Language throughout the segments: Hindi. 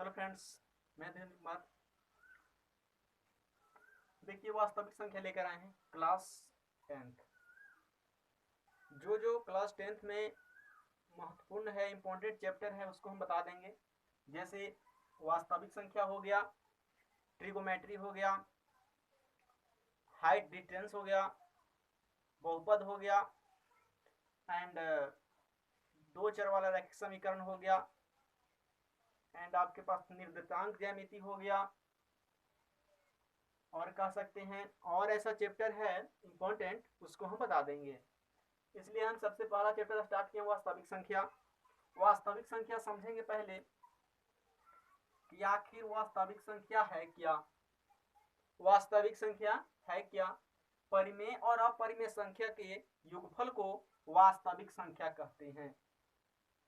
हेलो फ्रेंड्स, मैं धीरेन्द्र कुमार। देखिए, वास्तविक संख्या लेकर आए हैं क्लास 10th। जो क्लास 10th में महत्वपूर्ण है, इम्पोर्टेंट चैप्टर है, उसको हम बता देंगे। जैसे वास्तविक संख्या हो गया, ट्रिगोमेट्री हो गया, हाइट डिस्टेंस हो गया, बहुपद हो गया, एंड दो चर वाला रैखिक समीकरण हो गया, एंड आपके पास निर्देशांक ज्यामिति हो गया, और कह सकते हैं और ऐसा चैप्टर है इम्पोर्टेंट, उसको हम बता देंगे। इसलिए हम सबसे पहला चैप्टर स्टार्ट किए वास्तविक संख्या। वास्तविक संख्या समझेंगे पहले कि आखिर वास्तविक संख्या है क्या। वास्तविक संख्या है क्या? परिमेय और अपरिमेय संख्या के योगफल को वास्तविक संख्या कहते हैं।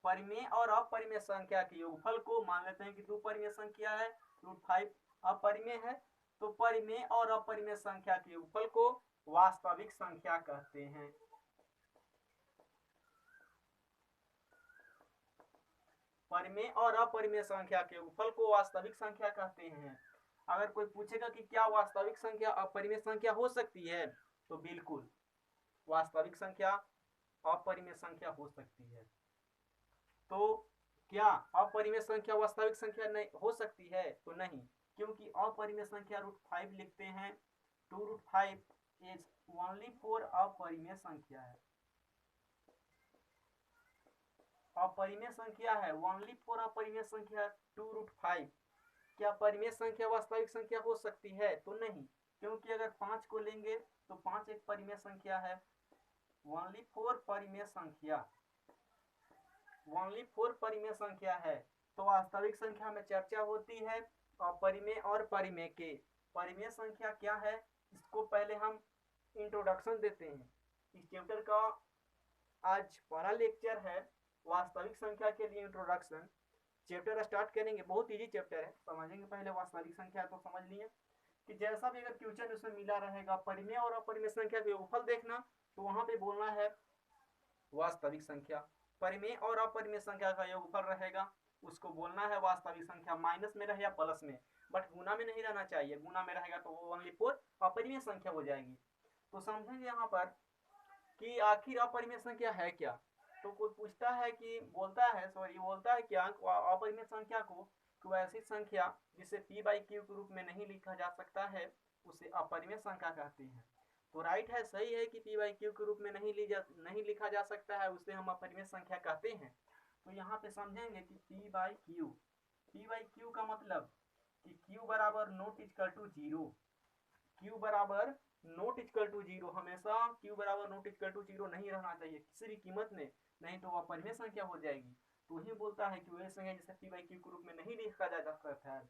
परिमेय और अपरिमेय संख्या के योगफल को, मान लेते हैं कि दो परिमेय संख्या है, √5 अपरिमेय है, तो परिमेय और अपरिमेय संख्या के योगफल को वास्तविक संख्या कहते हैं। परिमेय और अपरिमेय संख्या के योगफल को वास्तविक संख्या कहते हैं। अगर कोई पूछेगा कि क्या वास्तविक संख्या अपरिमेय संख्या हो सकती है, तो बिल्कुल वास्तविक संख्या अपरिमेय संख्या हो सकती है। तो क्या अपरिमेय संख्या वास्तविक संख्या नहीं हो सकती है? तो नहीं, क्योंकि अपरिमेय संख्या √5 लिखते हैं। 2√5 इज ओनली फॉर अपरिमेय संख्या है। अपरिमेय संख्या है, ओनली फॉर अपरिमेय संख्या 2√5। क्या परिमेय संख्या वास्तविक संख्या हो सकती है? तो नहीं, क्योंकि अगर 5 को लेंगे तो 5 एक परिमेय संख्या है। ओनली फॉर परिमेय संख्या, ओनली फॉर परिमेय संख्या है। तो वास्तविक संख्या में चर्चा होती है अपरिमेय और परिमेय के। परिमेय संख्या क्या है, इसको पहले हम इंट्रोडक्शन देते हैं। इस चैप्टर का आज पहला लेक्चर है वास्तविक संख्या के लिए इंट्रोडक्शन। चैप्टर स्टार्ट करेंगे, बहुत इजी चैप्टर है, समझेंगे पहले वास्तविक संख्या। तो समझ लिए कि जैसा भी अगर क्वेश्चन उसमें मिला रहेगा परिमेय और अपरिमेय संख्या के योगफल देखना, तो वहां पे बोलना है वास्तविक संख्या। परिमेय और अपरिमेय संख्या का योगफल रहेगा, उसको बोलना है वास्तविक संख्या, माइनस में रहे या प्लस में, बट गुना में नहीं रहना चाहिए। गुना में रहेगा तो वो ओनली फॉर अपरिमेय संख्या हो जाएगी। तो समझेंगे यहाँ पर कि आखिर अपरिमेय संख्या है क्या। तो कोई पूछता है कि बोलता है क्या अपरिमेय संख्या को ऐसी संख्या जिसे p/q के रूप में नहीं लिखा जा सकता है, उसे अपरिमेय संख्या कहते हैं। तो राइट है, सही है कि p/q के रूप में नहीं लिखा जा सकता है, उसे हम अपरिमेय संख्या कहते हैं। तो यहाँ पे समझेंगे कि p/q का मतलब कि q बराबर नॉट इक्वल टू 0। q बराबर नॉट इक्वल टू 0, हमेशा q बराबर नॉट इक्वल टू 0 नहीं रहना चाहिए किसी भी कीमत में, नहीं तो वह परिमेय संख्या हो जाएगी। तो ही बोलता है कि वह संख्या जिसे p/q के रूप में नहीं लिखा जा सकता है।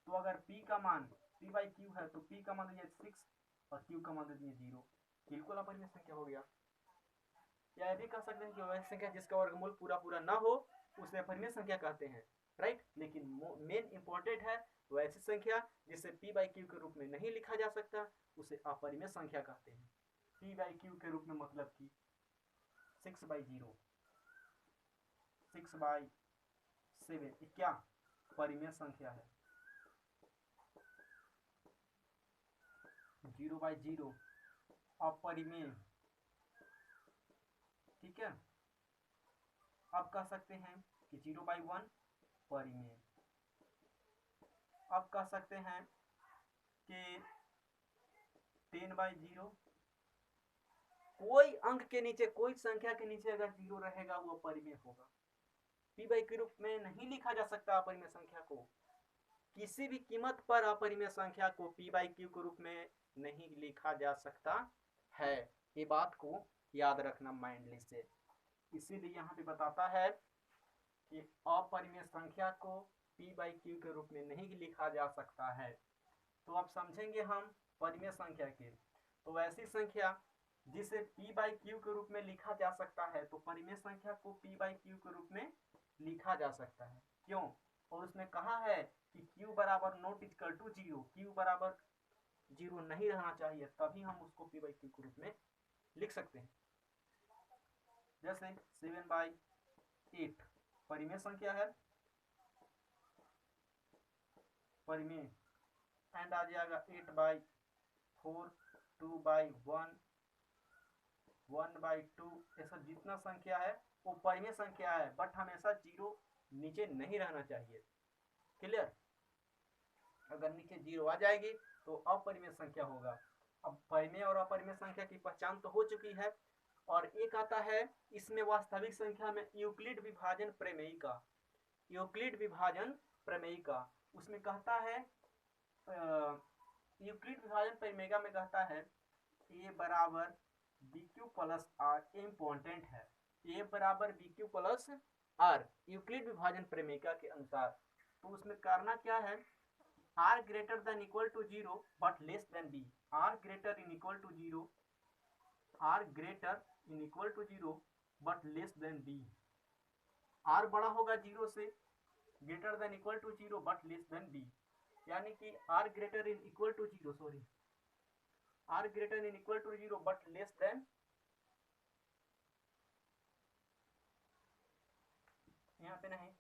तो अगर p का मान p/q है तो p का मान दिया 6 और q का मान दिया 0, बिल्कुल अपरिमेय संख्या हो गया। या भी कह सकते हैं कि वह संख्या जिसका वर्गमूल पूरा ना हो उसे अपरिमेय संख्या कहते हैं, राइट। लेकिन मेन इंपॉर्टेंट है वैसी संख्या जिसे p/q के रूप में नहीं लिखा जा सकता, उसे अपरिमेय संख्या कहते हैं। p/q के रूप में मतलब कि 6/0, 6/7 क्या परिमेय संख्या है। 0/0 अपरिमेय, ठीक है। अब कह सकते हैं कि 0/1 परिमेय। अब कह सकते हैं कि 10/0, कोई अंक के नीचे, कोई संख्या के नीचे अगर 0 रहेगा वो परिमेय होगा। p/q के रूप में नहीं लिखा जा सकता अपरिमेय संख्या को, किसी भी कीमत पर अपरिमेय संख्या को p/q के रूप में नहीं लिखा जा सकता है। ये बात को याद रखना माइंडली से। इसीलिए यहाँ पे बताता है कि अपरिमेय संख्या को p/q के रूप में नहीं लिखा जा सकता है। तो अब समझेंगे हम परिमेय संख्या के। तो ऐसी संख्या जिसे p/q के रूप में लिखा जा सकता है, तो परिमेय संख्या को p/q के रूप में लिखा जा सकता है। क्यों? और उसने कहा है कि q बराबर नॉट इक्वल टू 0, q बराबर 0 नहीं रहना चाहिए, तभी हम उसको p/q के रूप में लिख सकते हैं। जैसे 7/8 परिमेय संख्या है, परिमेय एंड आ जाएगा 8/4, 2/1, 1/2, ऐसा जितना संख्या है वो परिमेय संख्या है, बट हमेशा जीरो नीचे नहीं रहना चाहिए। क्लियर? अगर नीचे जीरो आ जाएगी तो अपरिमेय संख्या होगा। अब परिमेय और अपरिमेय संख्या की पहचान तो हो चुकी है। और एक आता है इसमें वास्तविक संख्या में यूक्लिड विभाजन प्रमेयिका। यूक्लिड विभाजन प्रमेयिका उसमें कहता है यूक्लिड विभाजन प्रमेयिका में कहता है ए बराबर B Q plus R important है। ए बराबर B Q plus R Euclid विभाजन प्रमेयिका के अनुसार। तो उसमें करना क्या है, R greater than equal to zero but less than B. R greater in equal to zero, R greater in equal to zero but less than B. R बड़ा होगा जीरो से, greater than equal to zero but less than B, यानी कि R greater in equal to zero, sorry, R greater in equal to zero but less than, यहाँ पे नहीं,